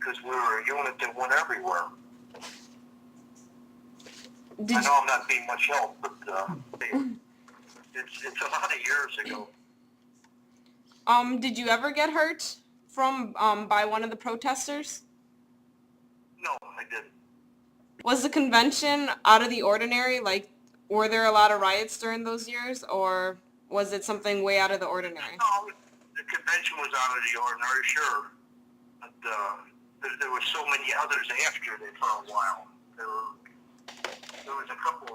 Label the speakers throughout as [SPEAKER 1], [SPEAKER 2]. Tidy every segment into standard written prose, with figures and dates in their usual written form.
[SPEAKER 1] because we were a unit that went everywhere.
[SPEAKER 2] Did
[SPEAKER 1] I know I'm not being much help, but it's a lot of years ago.
[SPEAKER 2] Did you ever get hurt from by one of the protesters?
[SPEAKER 1] No, I didn't.
[SPEAKER 2] Was the convention out of the ordinary? Like, were there a lot of riots during those years, or was it something way out of the ordinary?
[SPEAKER 1] No, the convention was out of the ordinary, sure. But there were so many others after it for a while. There was a couple,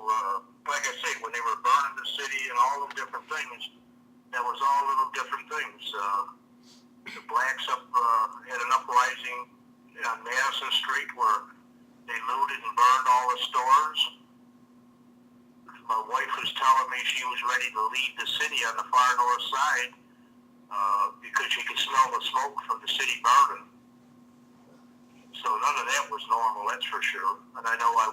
[SPEAKER 1] like I say, when they were burning the city and all them different things, that was all little different things. The blacks had an uprising on Madison Street where they looted and burned all the stores. My wife was telling me she was ready to leave the city on the far north side because she could smell the smoke from the city burning. So none of that was normal, that's for sure. And I know I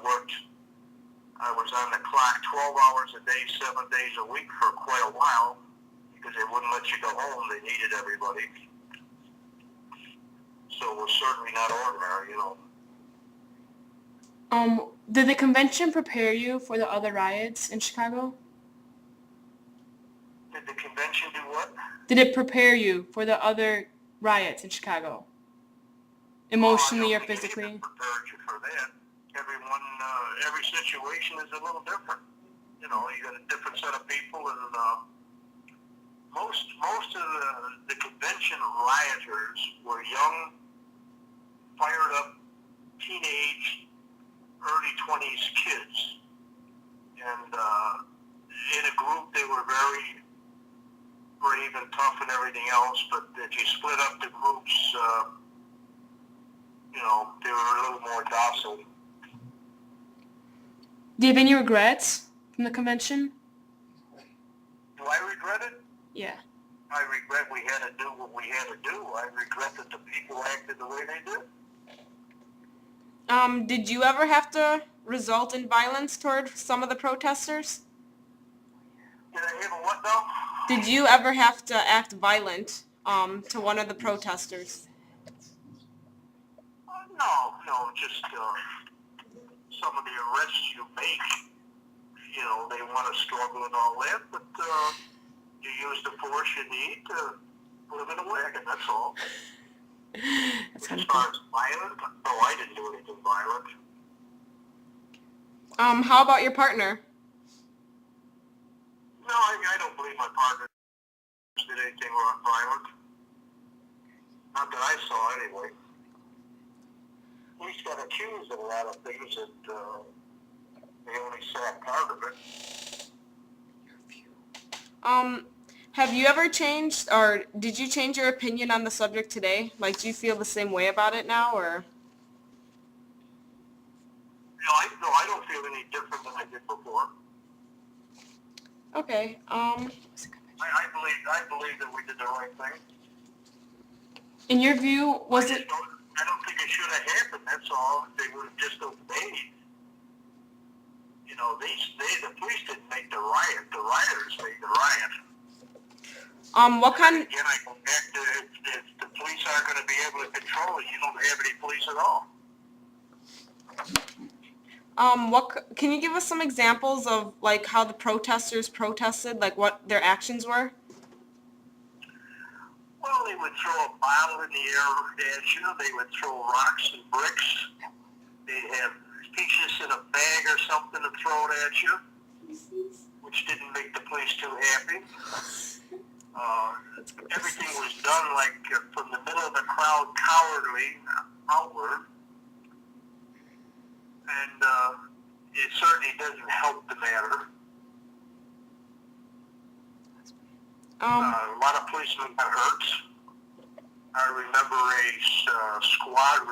[SPEAKER 1] was on the clock 12 hours a day, 7 days a week for quite a while because they wouldn't let you go home. They needed everybody. So it was certainly not ordinary, you know.
[SPEAKER 3] Did the convention prepare you for the other riots in Chicago?
[SPEAKER 1] Did the convention do what?
[SPEAKER 3] Did it prepare you for the other riots in Chicago? Emotionally or physically?
[SPEAKER 1] It prepared you for that. Every situation is a little different. You know, you got a different set of people, and most of the convention rioters were young, fired up, teenage, early 20s kids. And in a group, they were very brave and tough and everything else, but if you split up the groups, you know, they were a little more docile.
[SPEAKER 3] Do you have any regrets from the convention?
[SPEAKER 1] Do I regret it?
[SPEAKER 3] Yeah.
[SPEAKER 1] I regret we had to do what we had to do. I regret that the people acted the way they did.
[SPEAKER 2] Did you ever have to result in violence toward some of the protesters?
[SPEAKER 1] Did I have a what though?
[SPEAKER 2] Did you ever have to act violent to one of the protesters?
[SPEAKER 1] No, just some of the arrests you make, you know, they want to struggle and all that, but you use the force you need to put them in a wagon, that's all.
[SPEAKER 3] That's
[SPEAKER 1] As
[SPEAKER 3] kind of
[SPEAKER 1] far
[SPEAKER 3] cool.
[SPEAKER 1] as violent, no, I didn't do anything violent.
[SPEAKER 2] How about your partner?
[SPEAKER 1] No, I don't believe my partner did anything wrong violent. Not that I saw, anyway. He's got accused of a lot of things that they only saw part of it.
[SPEAKER 2] Have you ever changed, or did you change your opinion on the subject today? Like, do you feel the same way about it now, or?
[SPEAKER 1] No, I don't feel any different than I did before.
[SPEAKER 2] Okay.
[SPEAKER 1] I believe that we did the right thing.
[SPEAKER 3] In your view, was it?
[SPEAKER 1] I don't think it should have happened, that's all. If they would have just obeyed. You know, the police didn't make the riot. The rioters made the riot.
[SPEAKER 2] What kind?
[SPEAKER 1] Again, I go back to if the police aren't going to be able to control it, you don't have any police at all.
[SPEAKER 2] Can you give us some examples of like how the protesters protested, like what their actions were?
[SPEAKER 1] Well, they would throw a bottle in the air at you. They would throw rocks and bricks. They'd have pieces in a bag or something to throw it at you, which didn't make the police too happy. Everything was done like from the middle of the crowd, cowardly, outward. And it certainly doesn't help the matter. A lot of policemen got hurt. I remember a squad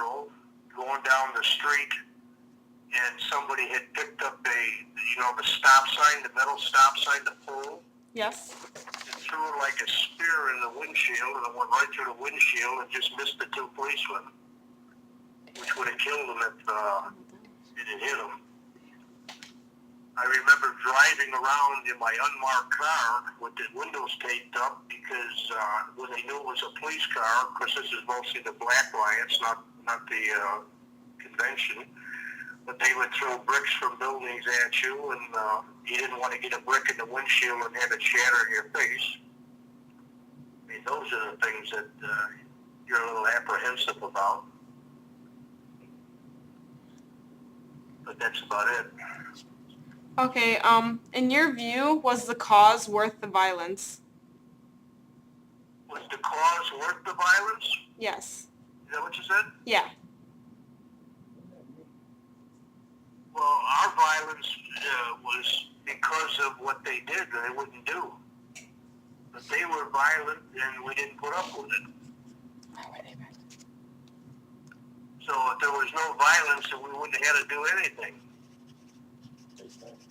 [SPEAKER 1] going down the street, and somebody had picked up the stop sign, the metal stop sign, the pole.
[SPEAKER 2] Yes.
[SPEAKER 1] And threw it like a spear in the windshield, and it went right through the windshield and just missed the two policemen, which would have killed them if it had hit them. I remember driving around in my unmarked car with the windows taped up because when they knew it was a police car, of course this is mostly the black riots, not not the convention. But they would throw bricks from buildings at you, and you didn't want to get a brick in the windshield and have it shatter in your face. I mean, those are the things that you're a little apprehensive about. But that's about it.
[SPEAKER 2] Okay, in your view, was the cause worth the violence?
[SPEAKER 1] Was the cause worth the violence?
[SPEAKER 2] Yes.
[SPEAKER 1] Is that what you said?
[SPEAKER 2] Yeah.
[SPEAKER 1] Well, our violence was because of what they did that they wouldn't do. But they were violent and we didn't put up with it. So if there was no violence, then we wouldn't have had to do anything.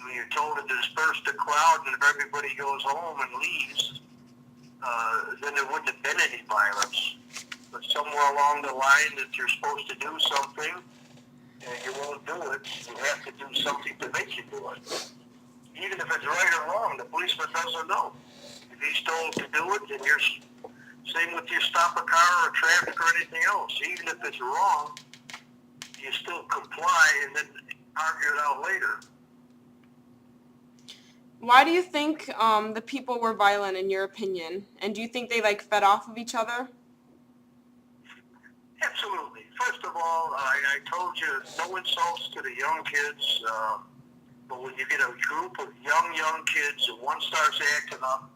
[SPEAKER 1] When you're told to disperse the crowd and if everybody goes home and leaves, then there wouldn't have been any violence. But somewhere along the line that you're supposed to do something, and you won't do it, you have to do something to make you do it. Even if it's right or wrong, the policeman doesn't know. If he's told to do it, then you're same with you stop a car or traffic or anything else. Even if it's wrong, you still comply and then argue it out later.
[SPEAKER 2] Why do you think the people were violent in your opinion? And do you think they fed off of each other?
[SPEAKER 1] Absolutely. First of all, I told you no insults to the young kids, but when you get a group of young kids and one starts acting up,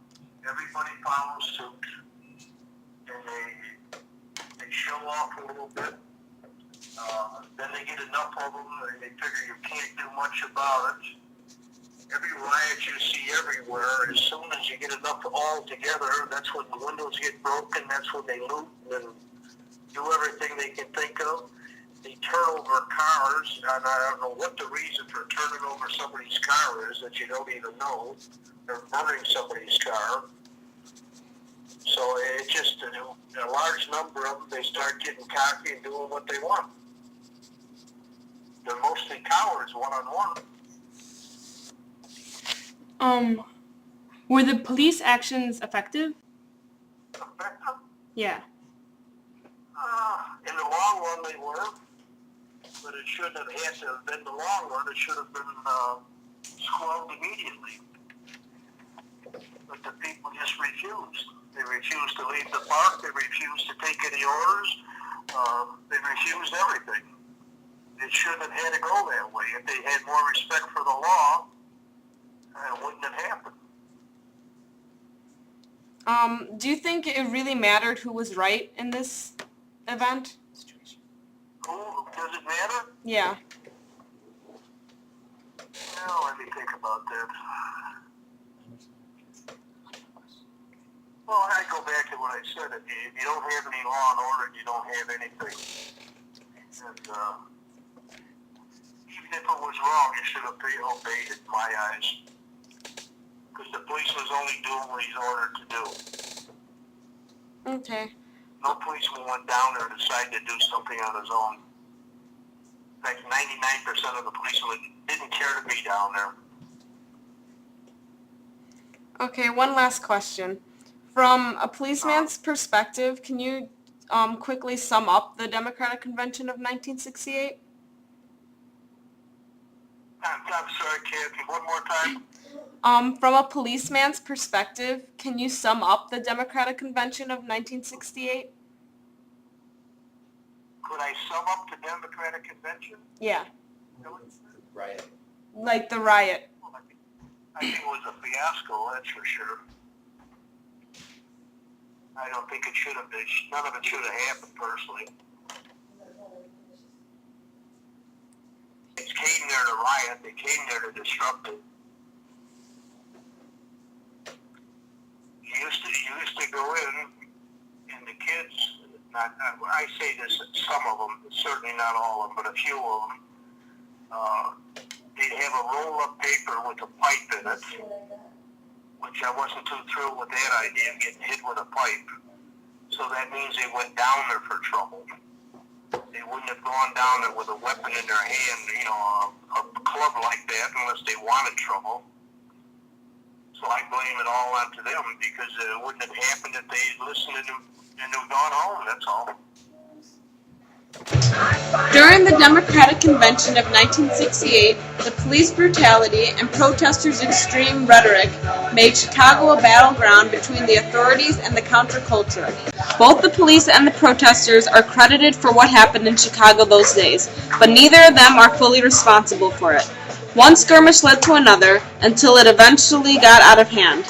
[SPEAKER 1] everybody follows suit, and they show off a little bit. Then they get enough of them, and they figure you can't do much about it. Every riot you see everywhere, as soon as you get enough all together, that's when the windows get broken, that's when they loot and do everything they can think of. They turn over cars, and I don't know what the reason for turning over somebody's car is that you don't even know. They're burning somebody's car. So it's just a large number of them, they start getting cocky and doing what they want. They're mostly cowards, one-on-one.
[SPEAKER 3] Were the police actions effective?
[SPEAKER 1] Effective?
[SPEAKER 3] Yeah.
[SPEAKER 1] In the long run, they were, but it shouldn't have had to have been the long run. It should have been squelched immediately. But the people just refused. They refused to leave the park. They refused to take any orders. They refused everything. It shouldn't have had to go that way. If they had more respect for the law, it wouldn't have happened.
[SPEAKER 2] Do you think it really mattered who was right in this event?
[SPEAKER 1] Who? Does it matter?
[SPEAKER 2] Yeah.
[SPEAKER 1] Well, let me think about that. Well, I go back to what I said. If you don't have any law and order, you don't have anything. And even if it was wrong, you should have obeyed it in my eyes. Because the police was only doing what he's ordered to do.
[SPEAKER 2] Okay.
[SPEAKER 1] No policeman went down there and decided to do something on his own. In fact, 99% of the policemen didn't care to be down there.
[SPEAKER 2] Okay, one last question. From a policeman's perspective, can you quickly sum up the Democratic Convention of 1968?
[SPEAKER 1] I'm sorry, Kathy, one more time.
[SPEAKER 2] From a policeman's perspective, can you sum up the Democratic Convention of 1968?
[SPEAKER 1] Could I sum up the Democratic Convention?
[SPEAKER 2] Yeah.
[SPEAKER 4] Riot.
[SPEAKER 2] Like the riot.
[SPEAKER 1] Well, I think it was a fiasco, that's for sure. I don't think it should have been. None of it should have happened, personally. They came there to riot. They came there to disrupt it. You used to go in, and the kids, I say this, some of them, certainly not all of them, but a few of them, they'd have a roll-up paper with a pipe in it, which I wasn't too thrilled with that idea of getting hit with a pipe. So that means they went down there for trouble. They wouldn't have gone down there with a weapon in their hand, a club like that, unless they wanted trouble. So I blame it all onto them because it wouldn't have happened if they listened and had gone home, that's all.
[SPEAKER 2] During the Democratic Convention of 1968, the police brutality and protesters' extreme rhetoric made Chicago a battleground between the authorities and the counterculture. Both the police and the protesters are credited for what happened in Chicago those days, but neither of them are fully responsible for it. One skirmish led to another until it eventually got out of hand.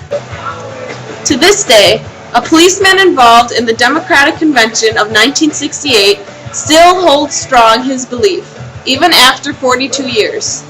[SPEAKER 2] To this day, a policeman involved in the Democratic Convention of 1968 still holds strong his belief, even after 42 years.